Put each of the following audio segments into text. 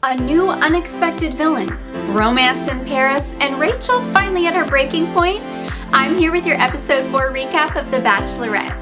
a new unexpected villain, romance in Paris, and Rachel finally at her breaking point? I'm here with your episode 4 recap of The Bachelorette.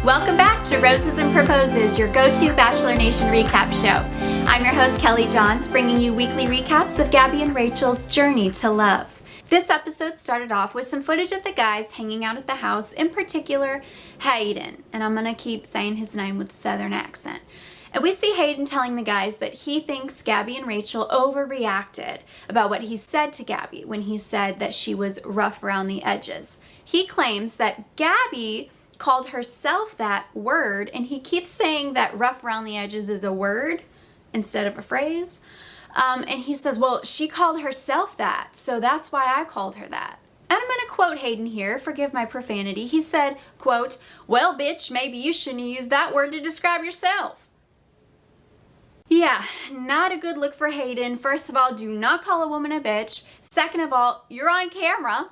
Welcome back to Roses and Proposes, your go-to Bachelor Nation recap show. I'm your host, Kelly Johns, bringing you weekly recaps of Gabby and Rachel's journey to love. This episode started off with some footage of the guys hanging out at the house, in particular, Hayden. And I'm going to keep saying his name with a southern accent. And we see Hayden telling the guys that he thinks Gabby and Rachel overreacted about what he said to Gabby when he said that she was rough around the edges. He claims that Gabby called herself that word, and he keeps saying that rough around the edges is a word instead of a phrase. And he says, well, she called herself that, so that's why I called her that. And I'm going to quote Hayden here, forgive my profanity. He said, quote, well, bitch, maybe you shouldn't use that word to describe yourself. Yeah, not a good look for Hayden. First of all, do not call a woman a bitch. Second of all, you're on camera.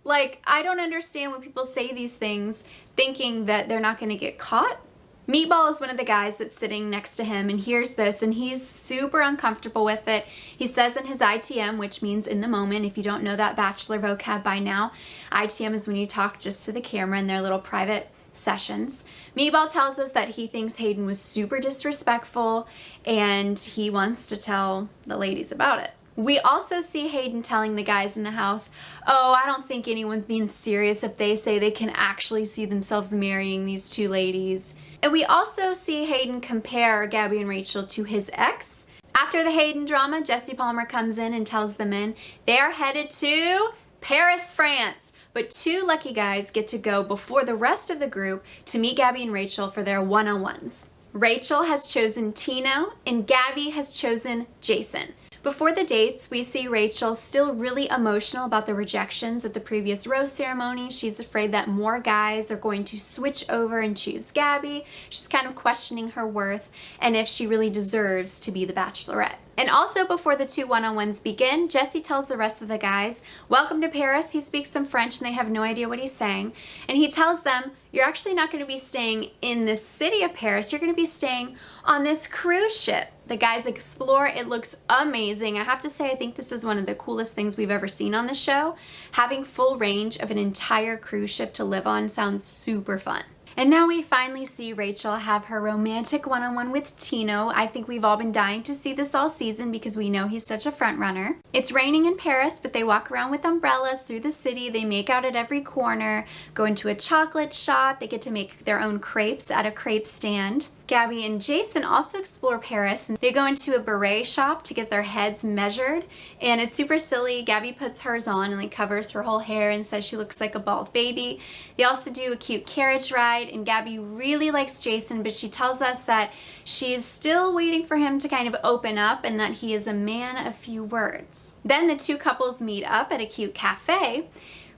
Like, I don't understand when people say these things thinking that they're not going to get caught. Meatball is one of the guys that's sitting next to him and hears this, and he's super uncomfortable with it. He says in his ITM, which means in the moment, if you don't know that Bachelor vocab by now, ITM is when you talk just to the camera in their little private sessions. Meatball tells us that he thinks Hayden was super disrespectful and he wants to tell the ladies about it. We also see Hayden telling the guys in the house, oh, I don't think anyone's being serious if they say they can actually see themselves marrying these two ladies. And we also see Hayden compare Gabby and Rachel to his ex. After the Hayden drama, Jesse Palmer comes in and tells the men they are headed to Paris, France. But two lucky guys get to go before the rest of the group to meet Gabby and Rachel for their one-on-ones. Rachel has chosen Tino and Gabby has chosen Jason. Before the dates, we see Rachel still really emotional about the rejections at the previous rose ceremony. She's afraid that more guys are going to switch over and choose Gabby. She's kind of questioning her worth and if she really deserves to be the Bachelorette. And also before the two one-on-ones begin, Jesse tells the rest of the guys, welcome to Paris. He speaks some French and they have no idea what he's saying. And he tells them, you're actually not going to be staying in the city of Paris. You're going to be staying on this cruise ship. The guys explore. It looks amazing. I have to say, I think this is one of the coolest things we've ever seen on the show. Having full range of an entire cruise ship to live on sounds super fun. And now we finally see Rachel have her romantic one-on-one with Tino. I think we've all been dying to see this all season because we know he's such a front runner. It's raining in Paris, but they walk around with umbrellas through the city. They make out at every corner, go into a chocolate shop. They get to make their own crepes at a crepe stand. Gabby and Jason also explore Paris. They go into a beret shop to get their heads measured, and it's super silly. Gabby puts hers on and covers her whole hair and says she looks like a bald baby. They also do a cute carriage ride, and Gabby really likes Jason, but she tells us that she is still waiting for him to kind of open up and that he is a man of few words. Then the two couples meet up at a cute cafe.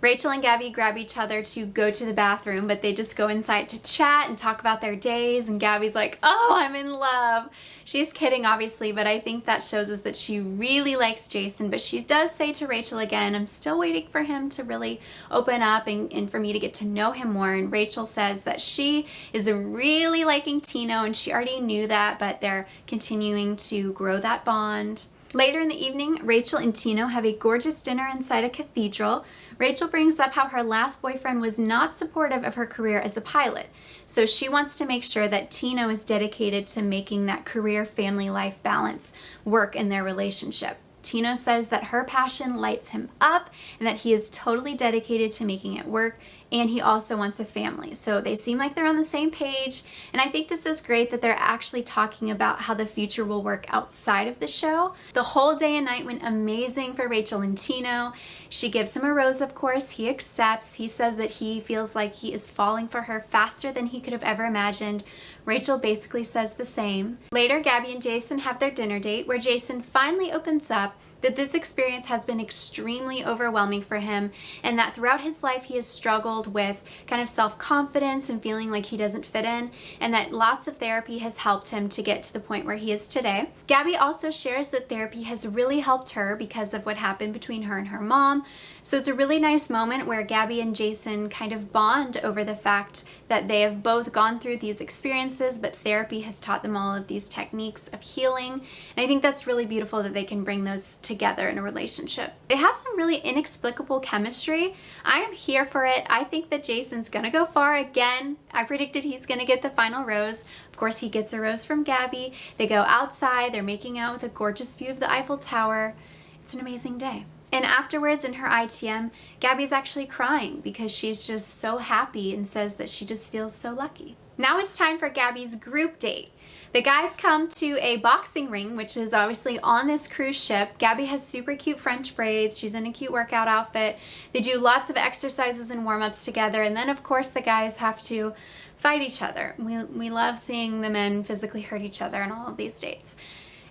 Rachel and Gabby grab each other to go to the bathroom, but they just go inside to chat and talk about their days, and Gabby's like, oh, I'm in love. She's kidding, obviously, but I think that shows us that she really likes Jason, but she does say to Rachel again, I'm still waiting for him to really open up and for me to get to know him more, and Rachel says that she is really liking Tino, and she already knew that, but they're continuing to grow that bond. Later in the evening, Rachel and Tino have a gorgeous dinner inside a cathedral. Rachel brings up how her last boyfriend was not supportive of her career as a pilot, so she wants to make sure that Tino is dedicated to making that career-family life balance work in their relationship. Tino says that her passion lights him up and that he is totally dedicated to making it work, and he also wants a family. So they seem like they're on the same page, and I think this is great that they're actually talking about how the future will work outside of the show. The whole day and night went amazing for Rachel and Tino. She gives him a rose, of course. He accepts. He says that he feels like he is falling for her faster than he could have ever imagined. Rachel basically says the same. Later, Gabby and Jason have their dinner date where Jason finally opens up that this experience has been extremely overwhelming for him, and that throughout his life he has struggled with kind of self-confidence and feeling like he doesn't fit in, and that lots of therapy has helped him to get to the point where he is today. Gabby also shares that therapy has really helped her because of what happened between her and her mom. So it's a really nice moment where Gabby and Jason kind of bond over the fact that they have both gone through these experiences, but therapy has taught them all of these techniques of healing. And I think that's really beautiful that they can bring those together in a relationship. They have some really inexplicable chemistry. I am here for it. I think that Jason's gonna go far again. I predicted he's gonna get the final rose. Of course, he gets a rose from Gabby. They go outside, they're making out with a gorgeous view of the Eiffel Tower. It's an amazing day. And afterwards in her ITM, Gabby's actually crying because she's just so happy and says that she just feels so lucky. Now it's time for Gabby's group date. The guys come to a boxing ring, which is obviously on this cruise ship. Gabby has super cute French braids. She's in a cute workout outfit. They do lots of exercises and warm-ups together. And then of course the guys have to fight each other. We love seeing the men physically hurt each other on all of these dates.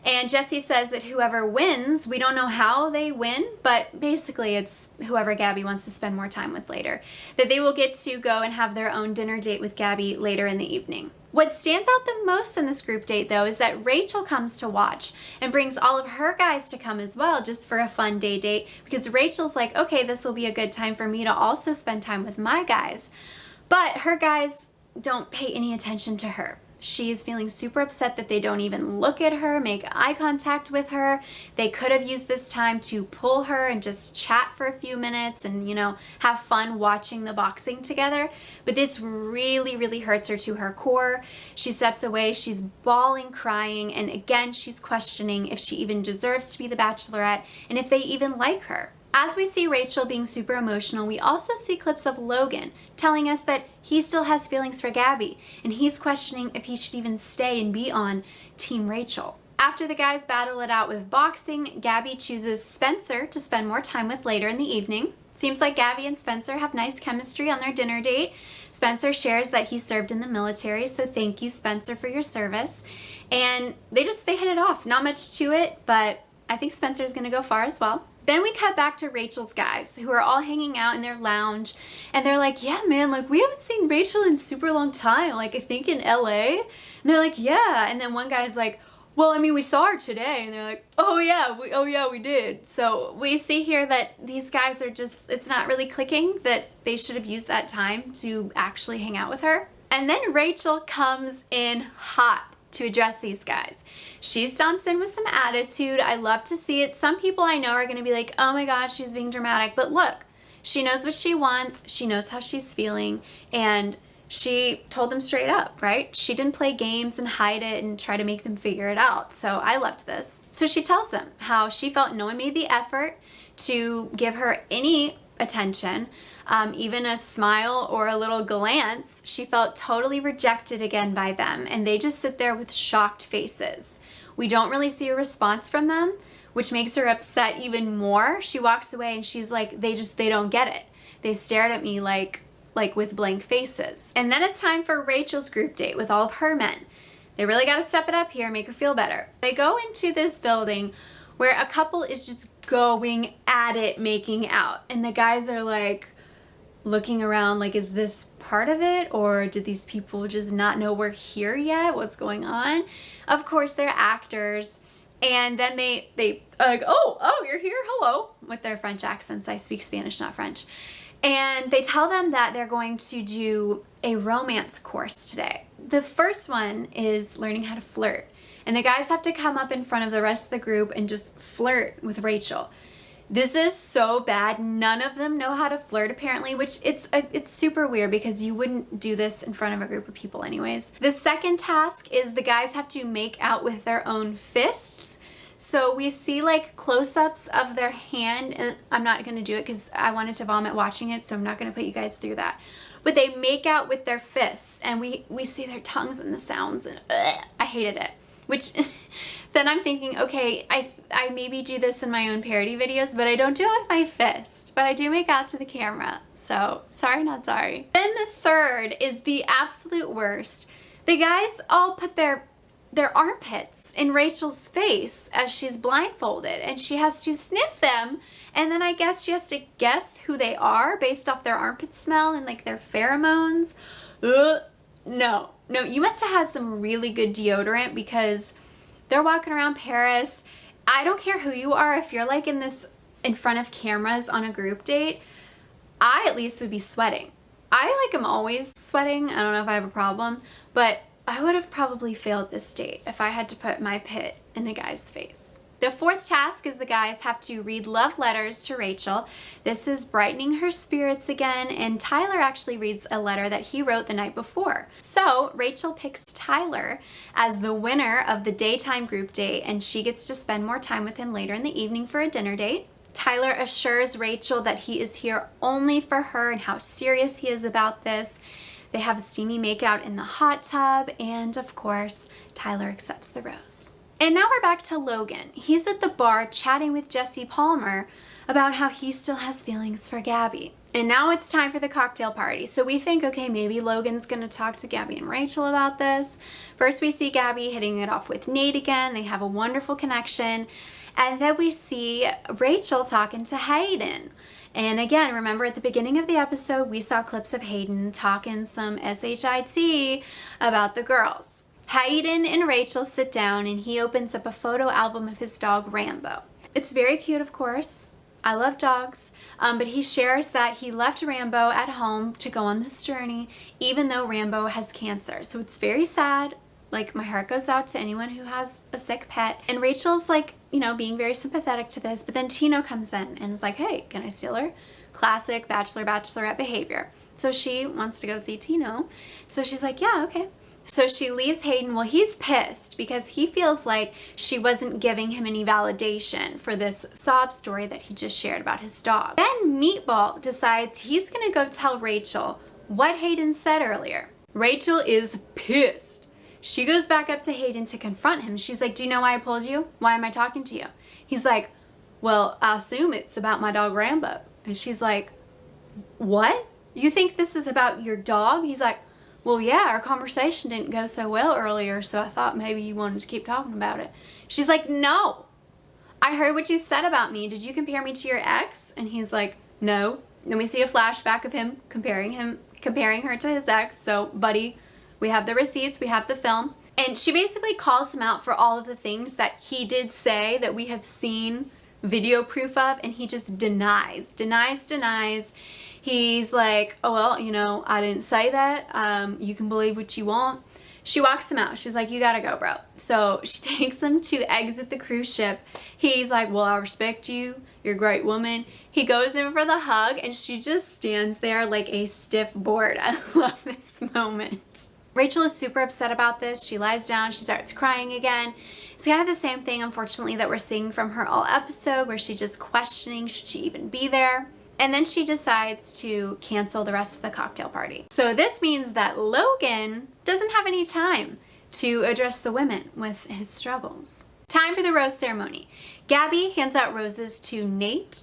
And Jesse says that whoever wins, we don't know how they win, but basically it's whoever Gabby wants to spend more time with later, that they will get to go and have their own dinner date with Gabby later in the evening. What stands out the most in this group date, though, is that Rachel comes to watch and brings all of her guys to come as well, just for a fun day date, because Rachel's like, okay, this will be a good time for me to also spend time with my guys. But her guys don't pay any attention to her. She is feeling super upset that they don't even look at her, make eye contact with her. They could have used this time to pull her and just chat for a few minutes and, you know, have fun watching the boxing together. But this really, really hurts her to her core. She steps away, she's bawling, crying, and again, she's questioning if she even deserves to be the Bachelorette and if they even like her. As we see Rachel being super emotional, we also see clips of Logan telling us that he still has feelings for Gabby, and he's questioning if he should even stay and be on Team Rachel. After the guys battle it out with boxing, Gabby chooses Spencer to spend more time with later in the evening. Seems like Gabby and Spencer have nice chemistry on their dinner date. Spencer shares that he served in the military, so thank you, Spencer, for your service. And they hit it off. Not much to it, but I think Spencer's gonna go far as well. Then we cut back to Rachel's guys, who are all hanging out in their lounge, and they're like, yeah, man, like, we haven't seen Rachel in super long time, like, I think in LA. And they're like, yeah. And then one guy's like, well, I mean, we saw her today. And they're like, oh yeah, we did. So we see here that these guys are just, it's not really clicking, that they should have used that time to actually hang out with her. And then Rachel comes in hot to address these guys. She stomps in with some attitude. I love to see it. Some people I know are going to be like, oh my God, she's being dramatic. But look, she knows what she wants. She knows how she's feeling. And she told them straight up, right? She didn't play games and hide it and try to make them figure it out. So I loved this. So she tells them how she felt no one made the effort to give her any attention, even a smile or a little glance. She felt totally rejected again by them, and they just sit there with shocked faces. We don't really see a response from them, which makes her upset even more. She walks away and she's like, they don't get it. They stared at me like with blank faces. And then it's time for Rachel's group date with all of her men. They really got to step it up here, make her feel better. They go into this building where a couple is just going at it, making out. And the guys are like looking around like, is this part of it? Or did these people just not know we're here yet? What's going on? Of course, they're actors. And then they are like, oh, you're here, hello, with their French accents. I speak Spanish, not French. And they tell them that they're going to do a romance course today. The first one is learning how to flirt. And the guys have to come up in front of the rest of the group and just flirt with Rachel. This is so bad. None of them know how to flirt apparently, which it's super weird because you wouldn't do this in front of a group of people anyways. The second task is the guys have to make out with their own fists. So we see like close-ups of their hand, and I'm not going to do it because I wanted to vomit watching it, so I'm not going to put you guys through that. But they make out with their fists, and we see their tongues and the sounds, and I hated it. Which then I'm thinking, okay, I maybe do this in my own parody videos, but I don't do it with my fist, but I do make out to the camera. So sorry, not sorry. Then the third is the absolute worst. The guys all put their their armpits in Rachel's face as she's blindfolded, and she has to sniff them, and then I guess she has to guess who they are based off their armpit smell and like their pheromones. No, you must have had some really good deodorant, because they're walking around Paris. I don't care who you are, if you're like in front of cameras on a group date, I at least would be sweating. I am always sweating. I don't know if I have a problem, but I would have probably failed this date if I had to put my pit in a guy's face. The fourth task is the guys have to read love letters to Rachel. This is brightening her spirits again, and Tyler actually reads a letter that he wrote the night before. So Rachel picks Tyler as the winner of the daytime group date, and she gets to spend more time with him later in the evening for a dinner date. Tyler assures Rachel that he is here only for her and how serious he is about this. They have a steamy makeout in the hot tub, and of course, Tyler accepts the rose. And now we're back to Logan. He's at the bar chatting with Jesse Palmer about how he still has feelings for Gabby. And now it's time for the cocktail party. So we think, okay, maybe Logan's gonna talk to Gabby and Rachel about this. First we see Gabby hitting it off with Nate again. They have a wonderful connection. And then we see Rachel talking to Hayden. And again, remember at the beginning of the episode, we saw clips of Hayden talking some SHIT about the girls. Hayden and Rachel sit down, and he opens up a photo album of his dog, Rambo. It's very cute, of course. I love dogs. But he shares that he left Rambo at home to go on this journey, even though Rambo has cancer. So it's very sad. Like, my heart goes out to anyone who has a sick pet. And Rachel's like, being very sympathetic to this. But then Tino comes in and is like, hey, can I steal her? Classic bachelorette behavior. So she wants to go see Tino. So she's like, yeah, okay. So she leaves Hayden. Well, he's pissed because he feels like she wasn't giving him any validation for this sob story that he just shared about his dog. Then Meatball decides he's going to go tell Rachel what Hayden said earlier. Rachel is pissed. She goes back up to Hayden to confront him. She's like, do you know why I pulled you? Why am I talking to you? He's like, well, I assume it's about my dog Rambo. And she's like, what? You think this is about your dog? He's like, well, yeah, our conversation didn't go so well earlier, so I thought maybe you wanted to keep talking about it. She's like, no, I heard what you said about me. Did you compare me to your ex? And he's like, no. Then we see a flashback of him comparing her to his ex. So, buddy, we have the receipts, we have the film. And she basically calls him out for all of the things that he did say that we have seen video proof of, and he just denies. He's like, oh, well, I didn't say that. You can believe what you want. She walks him out. She's like, you gotta go, bro. So she takes him to exit the cruise ship. He's like, well, I respect you. You're a great woman. He goes in for the hug, and she just stands there like a stiff board. I love this moment. Rachel is super upset about this. She lies down. She starts crying again. It's kind of the same thing, unfortunately, that we're seeing from her all episode, where she's just questioning, should she even be there? And then she decides to cancel the rest of the cocktail party. So this means that Logan doesn't have any time to address the women with his struggles. Time for the rose ceremony. Gabby hands out roses to Nate,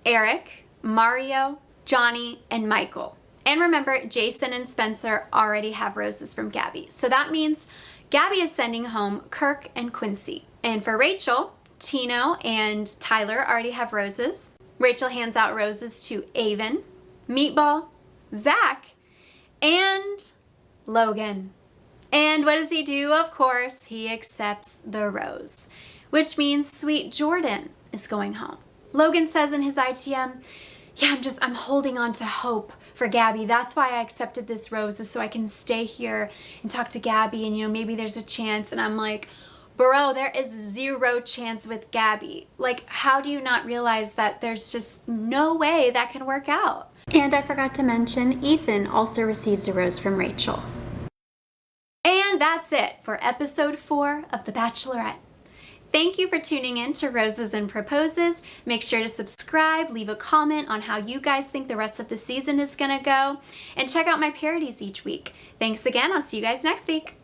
Eric, Mario, Johnny, and Michael. And remember, Jason and Spencer already have roses from Gabby. So that means Gabby is sending home Kirk and Quincy. And for Rachel, Tino and Tyler already have roses. Rachel hands out roses to Avon, Meatball, Zach, and Logan. And what does he do? Of course, he accepts the rose, which means sweet Jordan is going home. Logan says in his ITM, yeah, I'm holding on to hope for Gabby. That's why I accepted this rose, is so I can stay here and talk to Gabby, and maybe there's a chance. And I'm like, bro, there is 0 chance with Gabby. Like, how do you not realize that there's just no way that can work out? And I forgot to mention, Ethan also receives a rose from Rachel. And that's it for episode 4 of The Bachelorette. Thank you for tuning in to Roses and Proposes. Make sure to subscribe, leave a comment on how you guys think the rest of the season is gonna go, and check out my parodies each week. Thanks again. I'll see you guys next week.